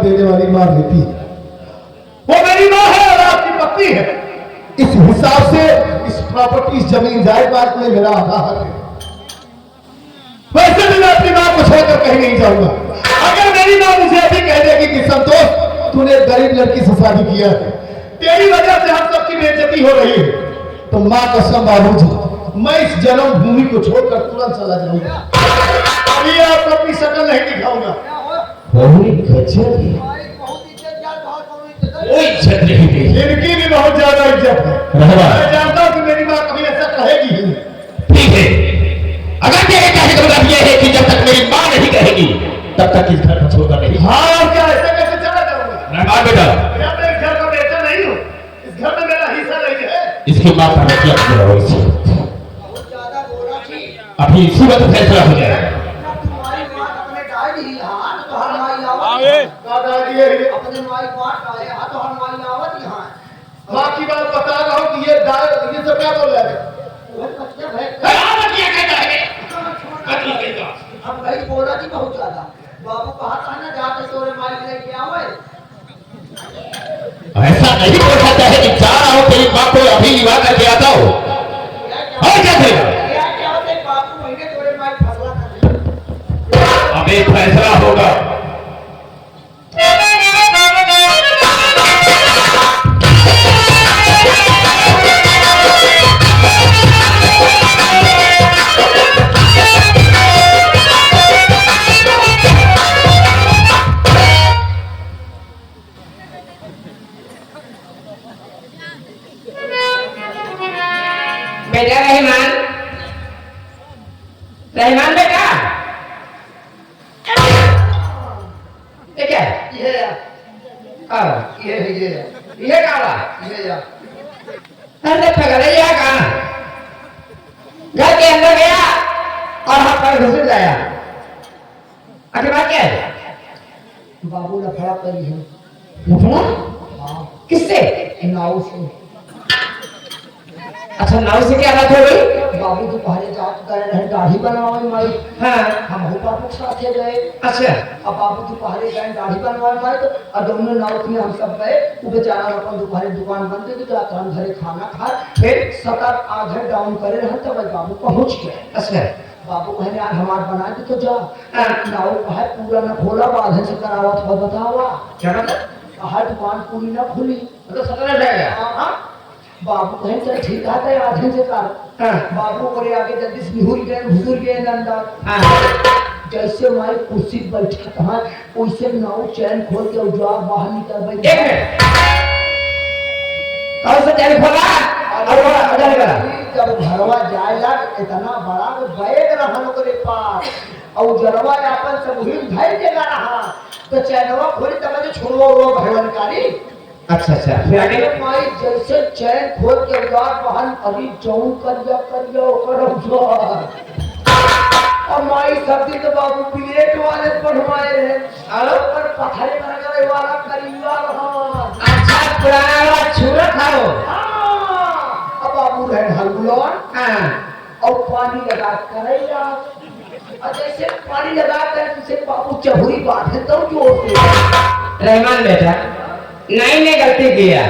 देने वाली माँ रहती है, वो मेरी माँ है और आपकी पत्नी है। इस हिसाब से इस प्रॉपर्टी, इस जमीन जायदाद में मेरा आधा हक है। वैसे भी मैं अपनी माँ को छोड़कर कहीं नहीं जाऊंगा। अगर मेरी माँ मुझे अभी कह देगी कि संतोष तूने गरीब लड़की से शादी किया है, तेरी वजह से हम सबकी बेइज्जती हो रही है, तो माँ कसम बाबूजी मैं इस जन्म भूमि को छोड़कर तुरंत चला जाऊंगा। अभी आपको अपनी शक्ल नहीं दिखाऊंगा। इज्जत नहीं दी, इनकी भी बहुत ज्यादा इज्जत है। मैं जानता हूँ कि मेरी माँ कभी ऐसा कहेगी ही। ठीक है, अगर तेरे कहने का मतलब यह है कि जब तक मेरी माँ नहीं कहेगी तब तक इस घर को छोड़कर नहीं। हाँ, और क्या ऐसे कैसे चला जाऊंगा? मैं बेटा, मैं इस घर का बेटा नहीं हूँ, इस घर में मेरा हिस्सा नहीं है। इसकी माँ पर अभी इसी वक्त फैसला हो जाए। माँ की बात बता रहा हूँ कि ये सब क्या बोल रहे हैं? हम भाई बोला थी बहुत ज्यादा। बाबू कहा था ना जाते तोरे माइक लेके आओ। ऐसा नहीं बोल सकता है कि जा रहा हूँ तेरी माँ को अभी विवाह करके आता हो। और क्या करेगा? बाबू महीने तोरे माइक फैसला कर। अब एक फैसला होगा। बेटा रहमान, रहमान बेटा, ये क्या है? ये काला अरे पगला, ये कहाँ? घर के अंदर गया और हाथ पर घुस गया। आखिर बात क्या है? बाबू लफड़ा करी है। लफड़ा? हाँ, किससे? नाव से। अच्छा, नाव से क्या बात हो गई? बाबू दोपहरे जात गए रहे दाढ़ी बनवावे माई। हाँ, हम हो बाबू के साथ गए। अच्छा, अब बाबू दोपहरे गए दाढ़ी बनवावे माई तो और दोनों नाव में हम सब गए। वो बेचारा अपन दोपहरे दुकान बंद करके जाता हम घरे खाना खा, फिर 7-8 डाउन करे रहे तब बाबू पहुंच गए। अच्छा, बाबू कहने आज हमार बना दे तो जा। नाव कहा पूरा न खोला, आधे से करावत हो बतावा क्या मतलब? हर दुकान पूरी न खुली। मतलब 17 जाएगा। हाँ, बाबू कहें चल ठीक है आधे से कर। बाबू बोले आगे जल्दी से निहुर गए घुसुर गए अंदर। जैसे हमारी कुर्सी बैठा था वैसे नाव चैन खोल के उजवार बाहर निकल गई। एक मिनट, कौन सा चैन खोला? जब घरवा जाए लग इतना बड़ा बैग रहा ओकरे पास और जलवा अपन सब ही धैर्य जगा रहा तो चैनवा खोली तब जो छोड़वा वो भगवान कारी। अच्छा अच्छा, फिर आगे? माई जैसे चैन खोल के उजाड़ बहन अभी जाऊं कर ओकर उजाड़। और माई सब दिन तो बाबू प्लेट वाले बढ़वाए हैं और पथरे बना वाला करीबा रहा। अच्छा, पुराना वाला छुरा था वो। अब बाबू रहे हलगुलौन हाँ, और पानी लगा करेगा और जैसे पानी लगा कर जैसे बाबू चहुरी बांधे तो जोर से। रहमान बेटा, नहीं ने गलती किया।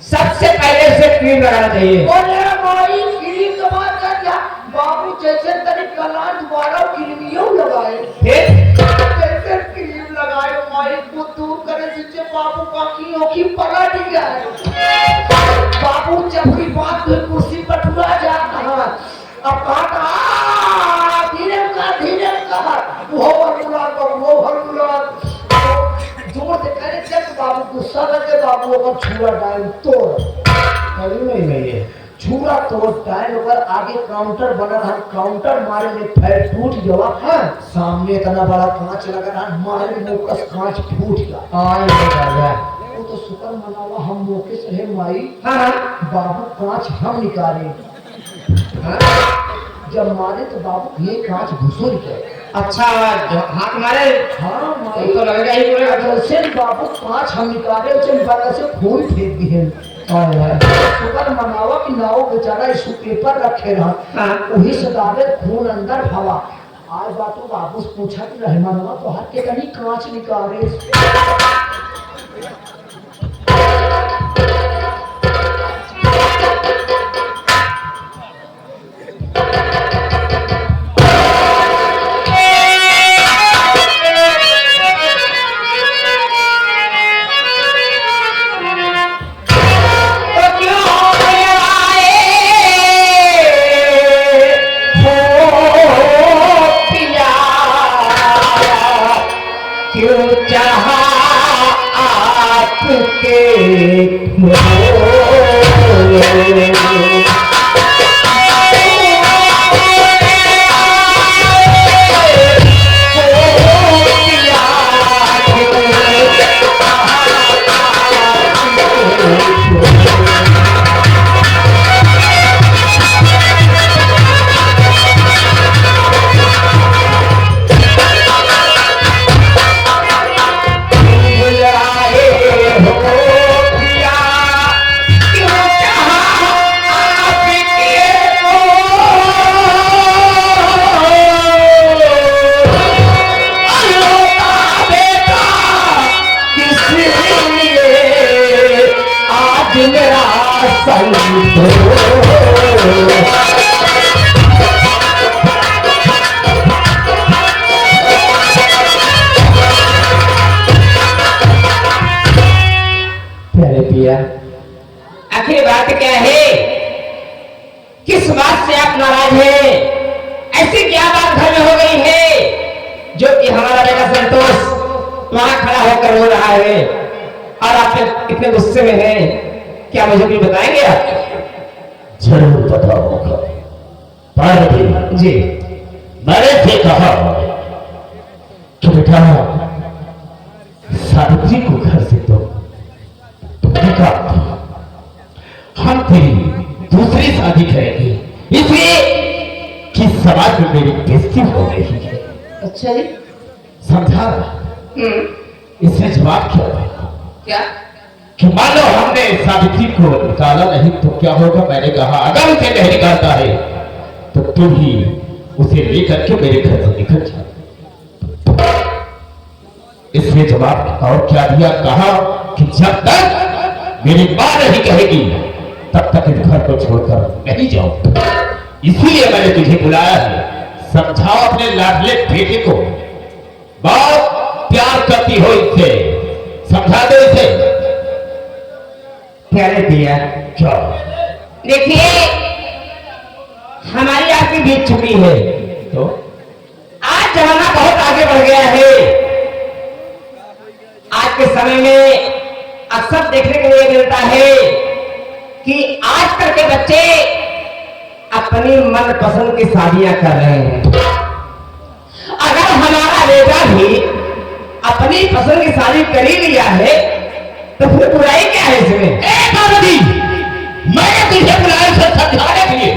सबसे पहले से क्रीम लगाना चाहिए। बोले माई क्रीम तो बात कर दिया बाबू जैसे तरी कलान दोबारा क्रीमियों लगाए। जैसे क्रीम लगाए माई को दूर करे जिससे बाबू का की पलट गया। बाबू चहुरी बात हुई कुर्सी पर टूटा जाता है। अब कहा धीरे का वो हरमुलार जोर से करे जब बाबू गुस्सा करके बाबू अगर छुरा डाल तोड़ नहीं छुरा तोड़ डाल अगर आगे काउंटर बना रहा काउंटर मारे में पैर टूट गया। हाँ, सामने इतना बड़ा कांच लगा रहा मारे में कांच फूट गया। वो तो शुक्र मनावा हम मौके से है माई। हाँ, बाबू कांच हम निकाले। जब मारे तो बाबू ये कांच घुसुर गए। अच्छा, हाथ मारे। हाँ माई तो लगेगा ही पूरे। जैसे बाबू कांच हम निकाले उसे बड़ा से खून फेंक दिए। शुक्र मनावा कि नाव बेचारा इस पेपर रखे रहा। वही से दावे खून अंदर हवा आज बातों बाबू से पूछा कि रहमानवा तो हाथ के कहीं कांच निकाले आखिर बात क्या है? किस बात से आप नाराज हैं? ऐसी क्या बात घर में हो गई है जो कि हमारा बेटा संतोष वहां खड़ा होकर रो रहा है और आप इतने गुस्से में हैं? क्या मुझे कुछ बताएंगे आप? जरूर बताऊंगा पार्वती जी। मैंने से कहा कि बेटा सावित्री को घर से तो हम तेरी दूसरी शादी करेंगे इसलिए कि समाज में मेरी बेइज्जती हो रही है। अच्छा जी समझा? इसमें जवाब क्या देगा? क्या? कि मान लो हमने सावित्री को निकाला नहीं तो क्या होगा? मैंने कहा अगर उसे नहीं निकालता है तो तुम ही उसे लेकर के मेरे घर से निकल जाओ। इसलिए जवाब और क्या दिया? कहा कि जब तक मेरी मां नहीं कहेगी तब तक इस घर को छोड़कर नहीं जाओ। इसीलिए मैंने तुझे बुलाया है। समझाओ अपने लाडले बेटे को, बहुत प्यार करती हो इससे, समझा दो इसे। प्यारे भैया क्या? देखिए हमारी आपकी बीत चुकी है तो आज जमाना बहुत आगे बढ़ गया है। आज के समय में अक्सर देखने को ये मिलता है कि आजकल के बच्चे अपनी मनपसंद की शादियां कर रहे हैं। अगर हमारा बेटा भी अपनी पसंद की शादी कर ही लिया है तो फिर बुराई क्या है इसमें? पार्वती, मैंने तुझे बुलाया से समझाने के लिए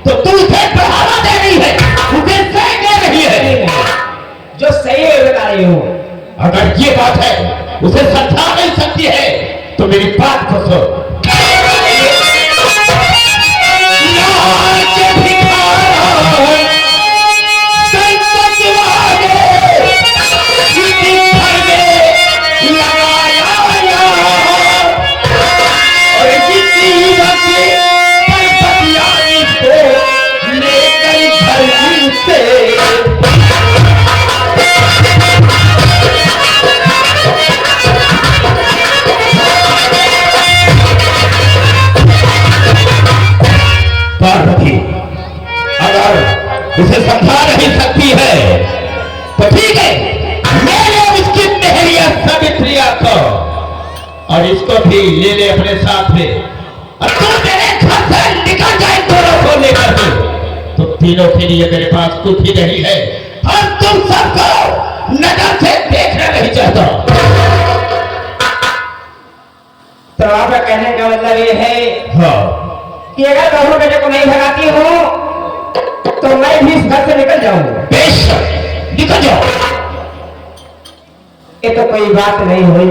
तो तू उसे बढ़ावा दे रही है, उसे सही दे रही है। जो सही है बता रही हूं। अगर ये बात है उसे समझा नहीं सकती है तो मेरी बात को सुन। पार्वती अगर उसे समझा नहीं सकती है तो ठीक है, मेरे उसकी मेहरिया सावित्रिया को और इसको भी ले ले अपने साथ में और तू मेरे घर से निकल जाए दोनों को लेकर के। तो तीनों के लिए मेरे पास कुछ भी नहीं है और तुम सबको नजर से देखना नहीं चाहता। तो आपका कहने का मतलब ये है हाँ कि अगर दोनों बेटे को नहीं भगाती हूं तो मैं भी इस घर से निकल जाऊंगा। बेशक निकल जाओ। ये तो कोई बात नहीं हुई।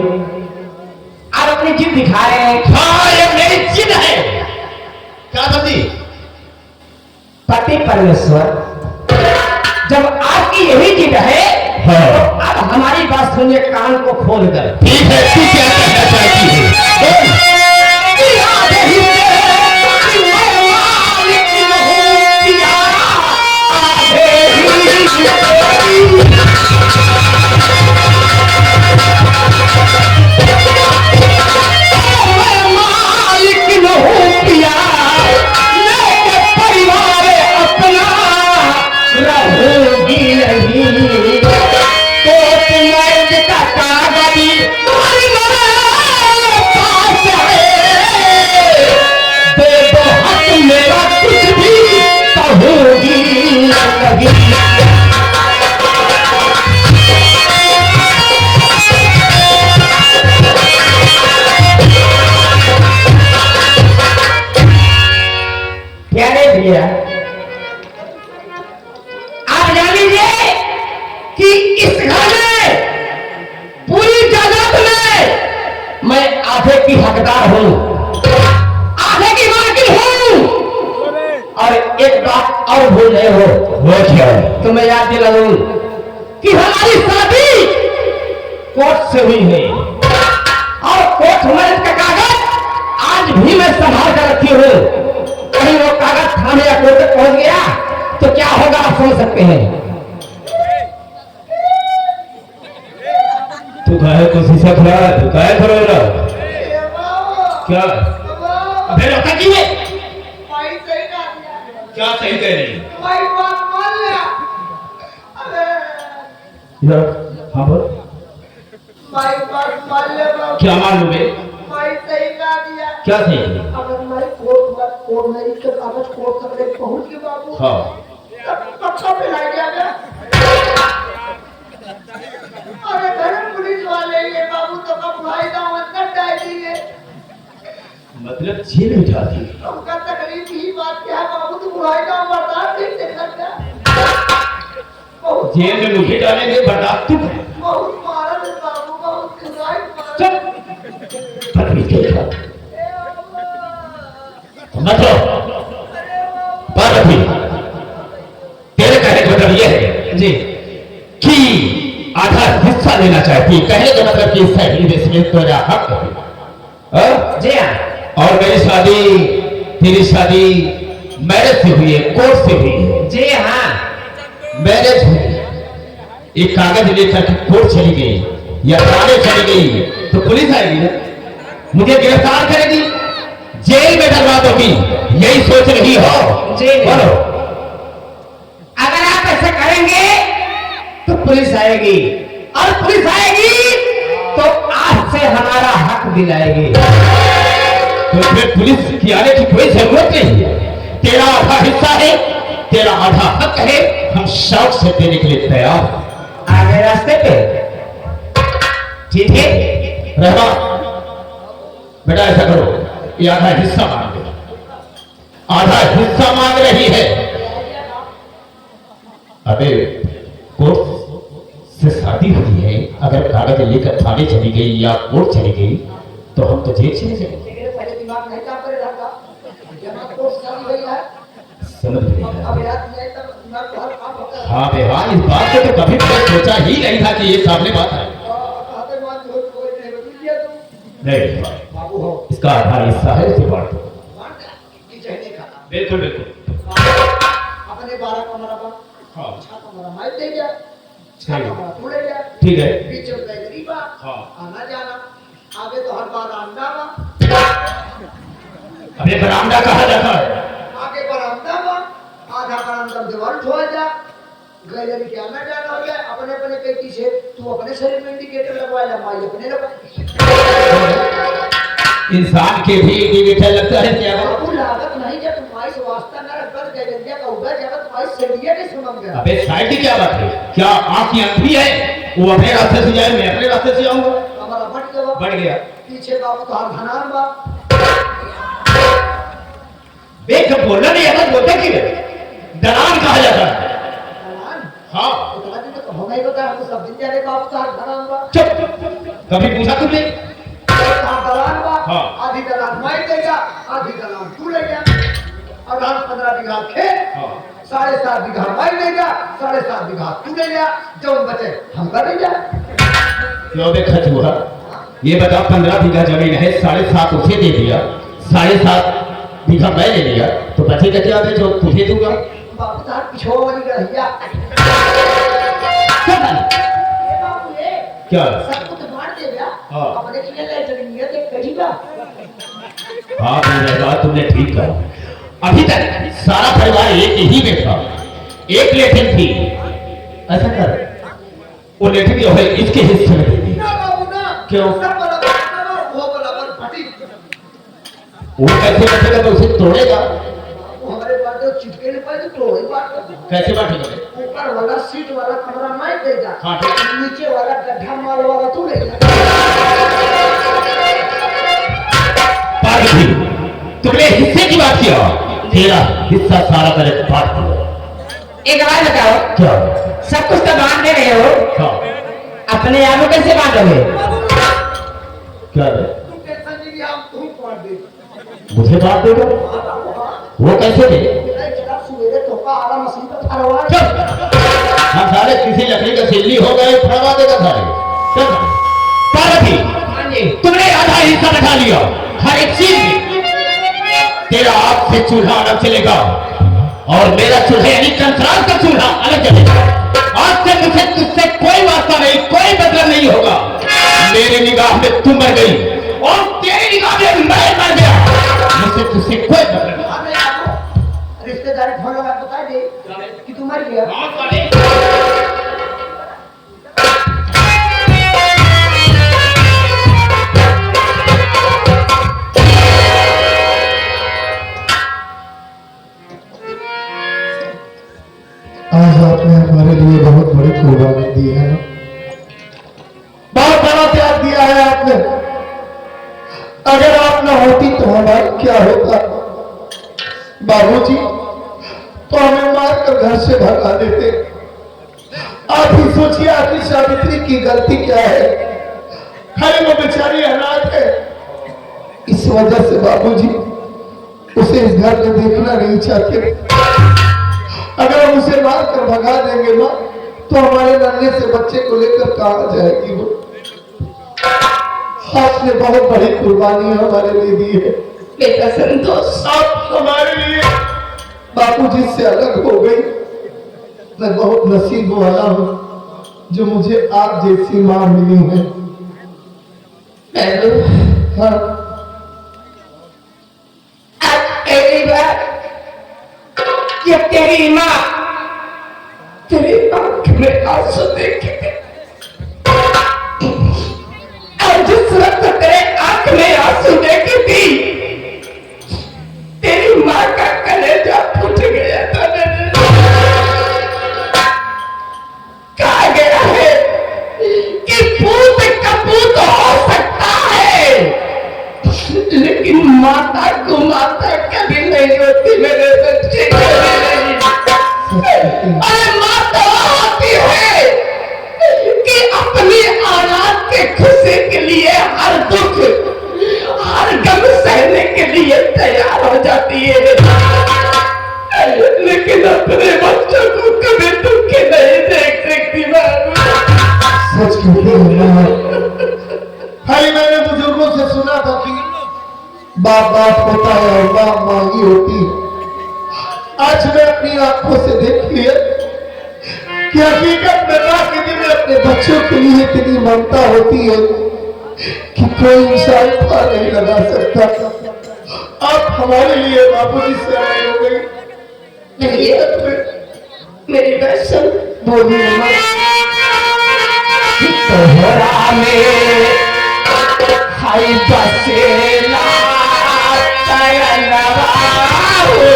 आप अपनी जिद दिखा रहे हैं। हाँ ये मेरी जिद है। क्या बंदी? पति परमेश्वर जब आपकी यही जिद है हाँ। तो अब हमारी बात सुनिए कान को खोल कर। ठीक है, तू क्या कहना चाहती है? आप जान लीजिए कि इस घर में पूरी जायदाद में मैं आधे की हकदार हूं, आधे की मालकिन हूं। और एक बात और भूल रहे हो। वो क्या? तुम्हें याद दिलाऊं कि हमारी शादी कोर्ट से हुई है और कोर्ट मैरिज का कागज आज भी मैं संभाल कर रखी हूं। कहीं वो कागज थाने या कोर्ट तक पहुंच गया तो क्या होगा आप समझ सकते हैं। तू काहे को शीशा खुला? तू काहे खड़ा हो रहा? क्या? अबे रोका क्यों है? क्या सही कह रही? इधर हाँ बोल। क्या मालूम है? क्या सही है? अगर मैं कोर्ट मैरिज के कागज कोर्ट तक ले पहुंच गए बाबू, हाँ। तब पक्का पे ला गया। अरे घर पुलिस वाले ये बाबू तो कब भाई गाँव अंदर डाल दिए। मतलब जेल में जा दी? उनका तकलीफ ही बात क्या है बाबू, तो भाई गाँव बर्दाश्त नहीं कर सकता। बहुत जेल में मुझे डालेंगे, बर्दाश्त तू करे। बहुत मारा है बाबू, बहुत खुदाई मारा। चुप। पत्नी के खा। मतलब पार्वती, तेरे कहने का मतलब ये है जी कि आधा हिस्सा लेना चाहती है। कहने का मतलब कि सही इसमें तेरा हक है। हाँ? जी हाँ। और मेरी शादी, तेरी शादी मैरिज से हुई है, कोर्ट से हुई है। जी हाँ। मैरिज हुई, एक कागज लेकर के कोर्ट चली गई या थाने चली गई तो पुलिस आएगी ना, मुझे गिरफ्तार करेगी, जेल में डलवा दोगी। यही सोच रही हो? जी बोलो। अगर आप ऐसा करेंगे तो पुलिस आएगी और पुलिस आएगी तो आज से हमारा हक दिलाएगी। तो फिर पुलिस की आने की कोई जरूरत नहीं है। तेरा आधा हिस्सा है, तेरा आधा हक है, हम शौक से देने के लिए तैयार हैं। आगे रास्ते पे ठीक है। रहमा बेटा ऐसा करो, ये आधा हिस्सा मांग दो। आधा हिस्सा मांग रही है। अबे कोर्ट से शादी हुई है, अगर कागज लेकर थाने चली गई या कोर्ट चली गई तो हम तो जेल चले जाएंगे। मेरे पहले दिमाग नहीं काम कर रहा था, जब कोर्ट चली गई है समझ गई? अब याद नहीं तब मैं घर काम होता है। हाँ बे हाँ, इस बात को तो कभी मैंने सोचा ही नहीं था कि ये सामने बात है। कहते मान झूठ कोई नहीं बदल दिया तुम नहीं बाबू हो इसका आधा हिस्सा है, इसे बांट दो। मान जा कि चाहिए खाता बिल्कुल बिल्कुल। अपने 12 कमरा का हाँ 6 कमरा मैं दे गया, 6 कमरा तू ले गया, ठीक है। बीच में गरीबा हाँ। आना जाना, आगे तो हर बार अंडा बा, अबे बरामदा कहा जाता है? आगे बरामदा बा, आधा बरामदा दीवार ठोआ जा, गैलरी के आना जाना हो जाए। अपने अपने के पीछे तू अपने शरीर में इंडिकेटर लगवा ले, माई अपने लगा। इंसान के भी इंडिकेटर लगता है क्या? बाबू लागत नहीं जब तुम्हारी वास्ता न रखकर गैलरिया का उधर जगह तुम्हारी सड़िया के समझ गया। अबे साइड की क्या बात है? क्या आंख की अंधी है? वो अपने रास्ते से जाए, मैं अपने रास्ते से जाऊंगा। हमारा बढ़ गया, बढ़ गया। पीछे बाबू तो हर घनार बा, देख बोलना नहीं आता, बोलते क्यों है? दलाल कहा जाता है। घनार हाँ इतना दिन तो हमें ही बता, हम तो सब दिन जाने बाबू तो हर घनार बा, चुप। कभी पूछा तुमने? दलान बा, हाँ। आधी दलान मैं देगा, आधी दलान तू ले गया। और 15 बीघा खेत, हाँ 7.5 बीघा मैं ले जा, 7.5 बीघा तू ले जा, जो बचे हम कर ले जा। क्यों बे खचुआ, ये बता 15 बीघा जमीन है, 7.5 उसे दे दिया, 7.5 बीघा मैं ले लिया, तो बचेगा क्या बे जो तुझे दूंगा? बापू साहब पिछो वाली गढ़िया। क्या बात? ये बापू ये क्या? सबको तो बांट दे गया। हाँ। अपने किने ले चलेंगे तो कहीं का। हाँ मेरा तुमने ठीक कहा। अभी तक सारा परिवार एक ही में था, एक लेटिन थी। ऐसा कर, वो लेटिन जो है इसके हिस्से में दे दी। ना बाबू ना। क्यों? सब बराबर, वो बराबर फटी। वो कैसे बचेगा तो उसे तोड़ेगा? वो हमारे बात तो चिपके नहीं पाए तो ही बात कर। कैसे बांटेगा? ऊपर वाला सीट वाला कमरा मैं दे जा। हाँ, ठीक। नीचे वाला गड्ढा मार वाला तू ले जा। पार्वती, तुमने हिस्से की बात किया, तेरा हिस्सा सारा मैंने बांट दिया। एक बात बताओ, क्या? सब कुछ तो बांट दे रहे हो, क्या? अपने आप को कैसे बांटोगे? क्या है? तू टेंशन नहीं लिया, हम तू पाड़ दे। मुझे बांट देगा? वो कैसे दे? जरा सवेरे धोखा आला मशीन पर फरवा। चुप! हम सारे किसी लकड़ी का सिल्ली हो गए, फरवा देगा सारे। चल पार्वती, हाँ जी। तुमने आधा हिस्सा बैठा लिया हर एक चीज में। तेरा आग से चूल्हा अलग चलेगा और मेरा चूल्हा यानी कंसराल का चूल्हा अलग चलेगा। आज से मुझे तुझसे कोई वास्ता नहीं, कोई मतलब नहीं होगा। मेरी निगाह में तू मर गई और तेरी निगाह में मैं मर गया। मुझसे तुझसे कोई मतलब नहीं। अबे आपको रिश्तेदारी फोन लगा बता दे कि तू मर गया। आज आपने हमारे लिए बहुत बड़ी कुर्बानी दी है, बहुत बड़ा त्याग दिया है आपने। अगर आप न होती तो हमारा क्या होता? बाबूजी तो हमें मारकर घर से भगा देते। आप ही सोचिए आपकी सावित्री की गलती क्या है? खाली वो बेचारी अनाथ है, इस वजह से बाबूजी उसे इस घर में देखना नहीं चाहते। अगर हम उसे मार कर भगा देंगे माँ, तो हमारे नन्हे से बच्चे को लेकर कहाँ जाएगी वो? आपने बहुत बड़ी कुर्बानी हमारे लिए दी है। बेटा संतोष, आप हमारे लिए बापूजी से अलग हो गई। मैं बहुत नसीब वाला हूँ जो मुझे आप जैसी माँ मिली है। हाँ, पहली बार जब तेरी माँ तेरी आंख में आंसू देखे थे, और जिस वक्त तेरे आंख में आंसू देखे थी, तेरी माँ का कलेजा फूट गया था। कहा गया है कि पूत कपूत हो सकता है, लेकिन माता को माता कभी नहीं होती मेरे बच्चे। अरे माँ तो होती है कि अपनी औलाद के खुशी के लिए हर दुख हर गम सहने के लिए तैयार हो जाती है, लेकिन अपने बच्चों को कभी दुखी नहीं देख सकती। सच कहते हैं माँ। भाई मैंने बुजुर्गों से सुना था कि बाप बाप होता है और माँ माँ ही होती है। आज मैं अपनी आंखों से देख लिया कि हकीकत में माँ के दिल में अपने बच्चों के लिए इतनी ममता होती है कि कोई इंसान था नहीं लगा सकता। आप हमारे लिए बापूजी से अलग हो गई। मेरी बहन बोलिए माँ। तोहरा में हाय बसेला तयनवा हो।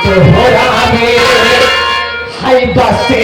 तोहरा में हाय बसे